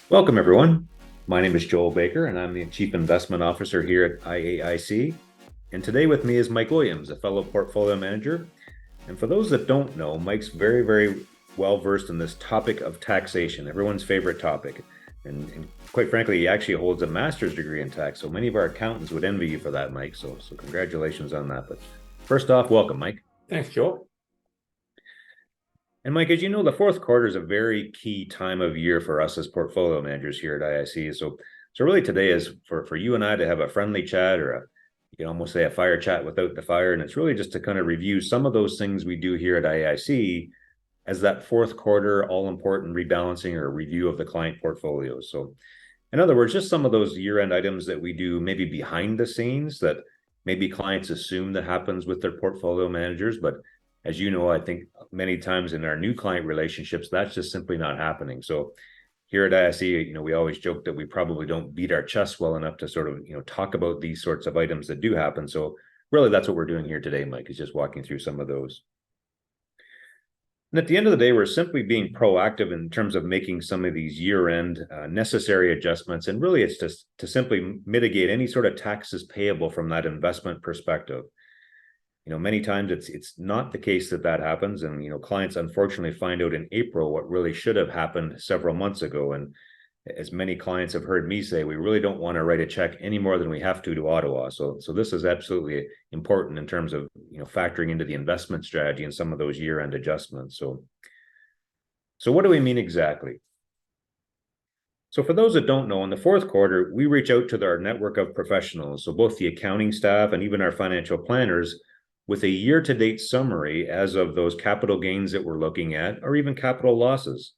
Welcome, everyone. My name is Joel Baker, and I'm the Chief Investment Officer here at IAIC. And today with me is Mike Williams, a fellow portfolio manager. And for those that don't know, Mike's very, very well versed in this topic of taxation, everyone's favorite topic. And quite frankly, he actually holds a master's degree in tax. So many of our accountants would envy you for that, Mike. So congratulations on that. But first off, welcome, Mike. Thanks, Joel. And Mike, as you know, the fourth quarter is a very key time of year for us as portfolio managers here at IIC. So really today is for you and I to have a friendly chat, or you can almost say a fire chat without the fire. And it's really just to kind of review some of those things we do here at IIC as that fourth quarter all important rebalancing or review of the client portfolios. So in other words, just some of those year-end items that we do maybe behind the scenes that maybe clients assume that happens with their portfolio managers, but as you know, I think many times in our new client relationships, that's just simply not happening. So here at ISE, we always joke that we probably don't beat our chest well enough to sort of, talk about these sorts of items that do happen. So really that's what we're doing here today, Mike, is just walking through some of those. And at the end of the day, we're simply being proactive in terms of making some of these year-end necessary adjustments. And really it's just to simply mitigate any sort of taxes payable from that investment perspective. Many times it's not the case that happens, and clients unfortunately find out in April what really should have happened several months ago. And as many clients have heard me say, we really don't want to write a check any more than we have to Ottawa. So this is absolutely important in terms of factoring into the investment strategy and some of those year-end adjustments. So what do we mean exactly? So for those that don't know, in the fourth quarter, we reach out to our network of professionals, so both the accounting staff and even our financial planners, with a year-to-date summary as of those capital gains that we're looking at, or even capital losses.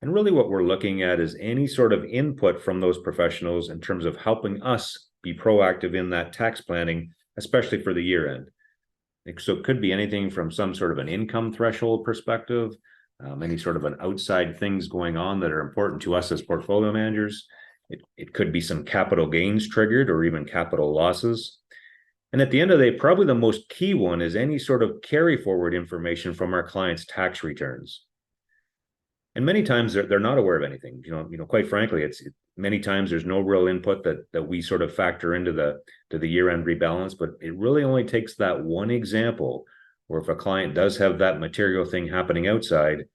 And really what we're looking at is any sort of input from those professionals in terms of helping us be proactive in that tax planning, especially for the year end. So it could be anything from some sort of an income threshold perspective, any sort of an outside things going on that are important to us as portfolio managers. It could be some capital gains triggered or even capital losses. And at the end of the day, probably the most key one is any sort of carry forward information from our clients' tax returns. And many times they're not aware of anything. Quite frankly, many times there's no real input that we sort of factor into the year-end rebalance. But it really only takes that one example where if a client does have that material thing happening outside,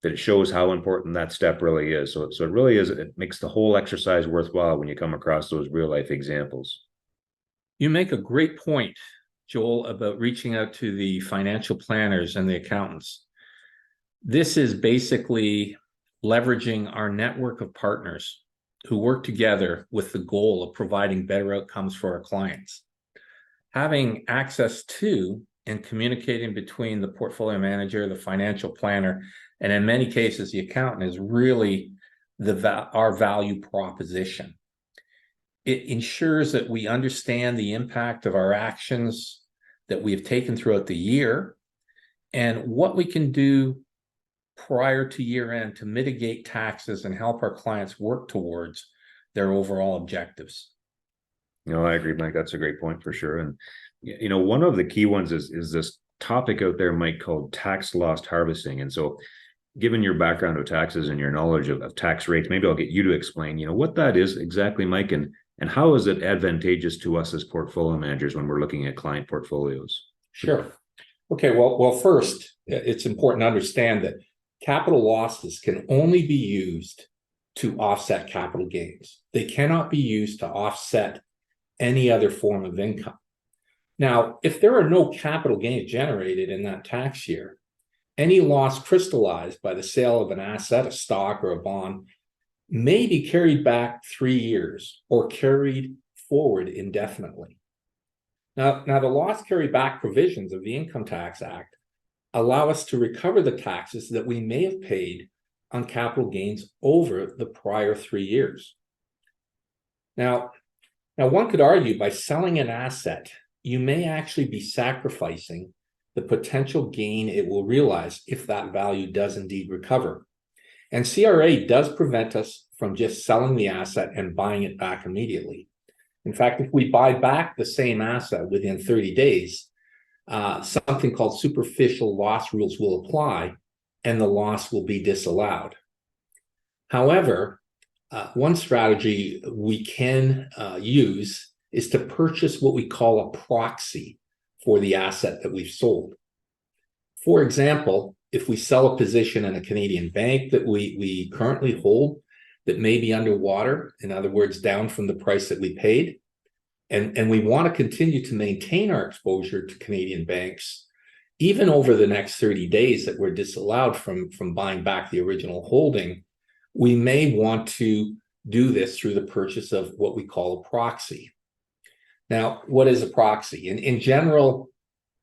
that it shows how important that step really is. So it really is. It makes the whole exercise worthwhile when you come across those real life examples. You make a great point, Joel, about reaching out to the financial planners and the accountants. This is basically leveraging our network of partners who work together with the goal of providing better outcomes for our clients. Having access to and communicating between the portfolio manager, the financial planner, and in many cases, the accountant is really our value proposition. It ensures that we understand the impact of our actions that we have taken throughout the year and what we can do prior to year end to mitigate taxes and help our clients work towards their overall objectives. I agree, Mike. That's a great point for sure. And, one of the key ones is this topic out there, Mike, called tax loss harvesting. And so given your background of taxes and your knowledge of tax rates, maybe I'll get you to explain, what that is exactly, Mike, and how is it advantageous to us as portfolio managers when we're looking at client portfolios? Sure. Okay, well, first, it's important to understand that capital losses can only be used to offset capital gains. They cannot be used to offset any other form of income. Now, if there are no capital gains generated in that tax year, any loss crystallized by the sale of an asset, a stock, or a bond may be carried back 3 years or carried forward indefinitely. Now the loss carry back provisions of the Income Tax Act allow us to recover the taxes that we may have paid on capital gains over the prior 3 years. Now one could argue by selling an asset, you may actually be sacrificing the potential gain it will realize if that value does indeed recover. And CRA does prevent us from just selling the asset and buying it back immediately. In fact, if we buy back the same asset within 30 days, something called superficial loss rules will apply and the loss will be disallowed. However, One strategy we can use is to purchase what we call a proxy for the asset that we've sold. For example, if we sell a position in a Canadian bank that we currently hold that may be underwater, in other words, down from the price that we paid, and we want to continue to maintain our exposure to Canadian banks, even over the next 30 days that we're disallowed from buying back the original holding, we may want to do this through the purchase of what we call a proxy. Now, what is a proxy? In general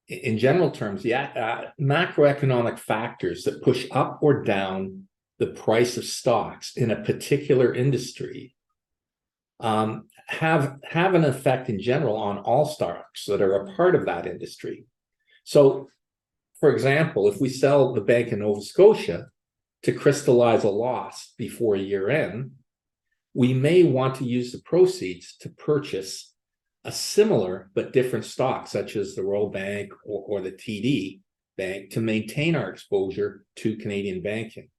terms, macroeconomic factors that push up or down the price of stocks in a particular industry have an effect in general on all stocks that are a part of that industry. So, for example, if we sell the Bank of Nova Scotia to crystallize a loss before year end, we may want to use the proceeds to purchase a similar but different stock, such as the Royal Bank or the TD Bank, to maintain our exposure to Canadian banking.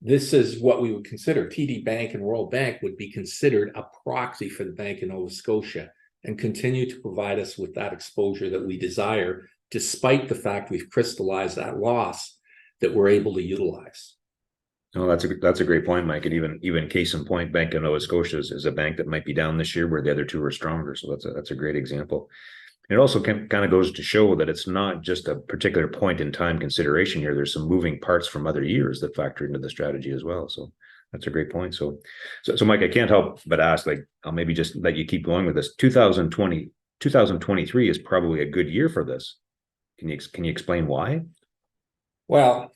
This is what we would consider. TD Bank and Royal Bank would be considered a proxy for the Bank of Nova Scotia and continue to provide us with that exposure that we desire, despite the fact we've crystallized that loss that we're able to utilize. Oh, that's a great point, Mike. And even case in point, Bank of Nova Scotia is a bank that might be down this year, where the other two are stronger. So that's a great example. It also kind of goes to show that it's not just a particular point in time consideration here. There's some moving parts from other years that factor into the strategy as well. So that's a great point. So Mike, I can't help but ask, like, I'll maybe just let you keep going with this. 2023 is probably a good year for this. Can you explain why? Well,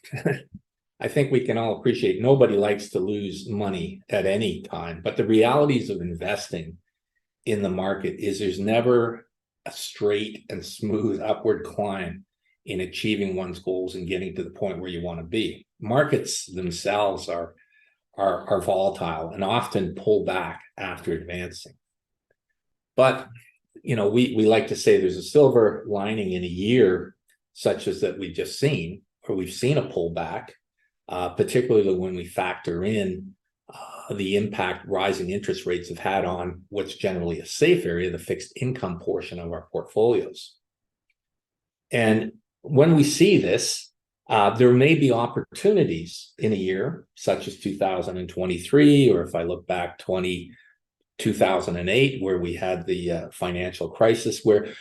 I think we can all appreciate nobody likes to lose money at any time, but the realities of investing in the market is there's never a straight and smooth upward climb in achieving one's goals and getting to the point where you want to be. Markets themselves are volatile and often pull back after advancing. But we like to say there's a silver lining in a year such as that we've just seen, or we've seen a pullback. Particularly when we factor in the impact rising interest rates have had on what's generally a safe area, the fixed income portion of our portfolios. And when we see this, there may be opportunities in a year, such as 2023, or if I look back 2008, where we had the financial crisis, where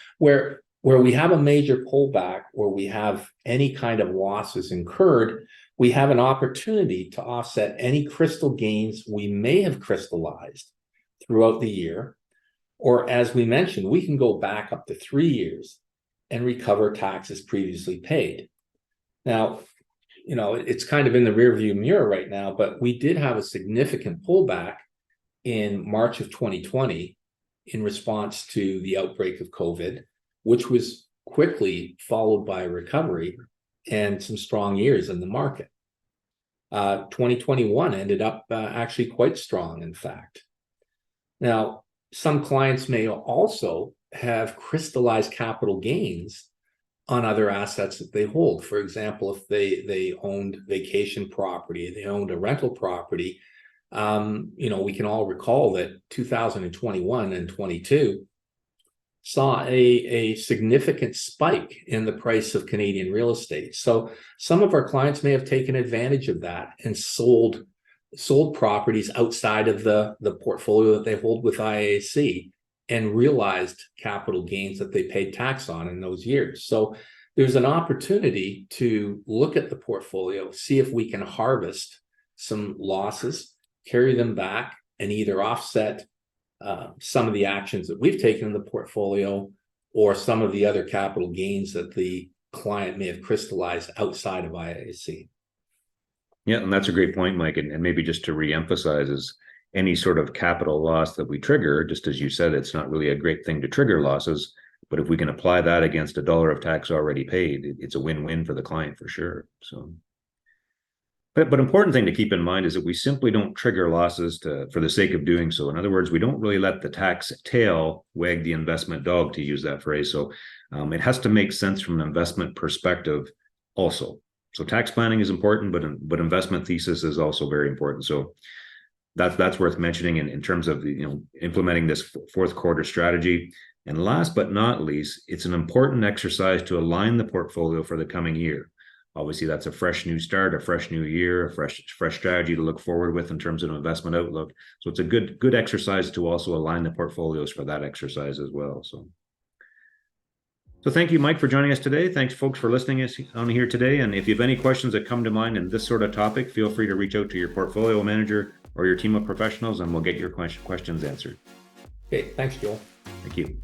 we have a major pullback, or we have any kind of losses incurred, we have an opportunity to offset any crystal gains we may have crystallized throughout the year. Or, as we mentioned, we can go back up to 3 years and recover taxes previously paid. Now, it's kind of in the rearview mirror right now, but we did have a significant pullback in March of 2020 in response to the outbreak of COVID, which was quickly followed by a recovery and some strong years in the market. 2021 ended up actually quite strong, in fact. Now, some clients may also have crystallized capital gains on other assets that they hold. For example, if they owned vacation property, they owned a rental property, we can all recall that 2021 and 22 saw a significant spike in the price of Canadian real estate. So some of our clients may have taken advantage of that and sold properties outside of the portfolio that they hold with IAC and realized capital gains that they paid tax on in those years. So there's an opportunity to look at the portfolio, see if we can harvest some losses, carry them back, and either offset some of the actions that we've taken in the portfolio, or some of the other capital gains that the client may have crystallized outside of IAC. Yeah, and that's a great point, Mike. And maybe just to reemphasize, is any sort of capital loss that we trigger, just as you said, it's not really a great thing to trigger losses, but if we can apply that against $1 of tax already paid, it's a win-win for the client for sure. So, but important thing to keep in mind is that we simply don't trigger losses for the sake of doing so. In other words, we don't really let the tax tail wag the investment dog, to use that phrase. So it has to make sense from an investment perspective also. So tax planning is important, but investment thesis is also very important. So that's worth mentioning in terms of implementing this fourth quarter strategy. And last but not least, it's an important exercise to align the portfolio for the coming year. Obviously, that's a fresh new start, a fresh new year, a fresh strategy to look forward with in terms of investment outlook. So it's a good exercise to also align the portfolios for that exercise as well. So thank you, Mike, for joining us today. Thanks, folks, for listening on here today. And if you have any questions that come to mind in this sort of topic, feel free to reach out to your portfolio manager or your team of professionals, and we'll get your questions answered. Okay, thanks, Joel. Thank you.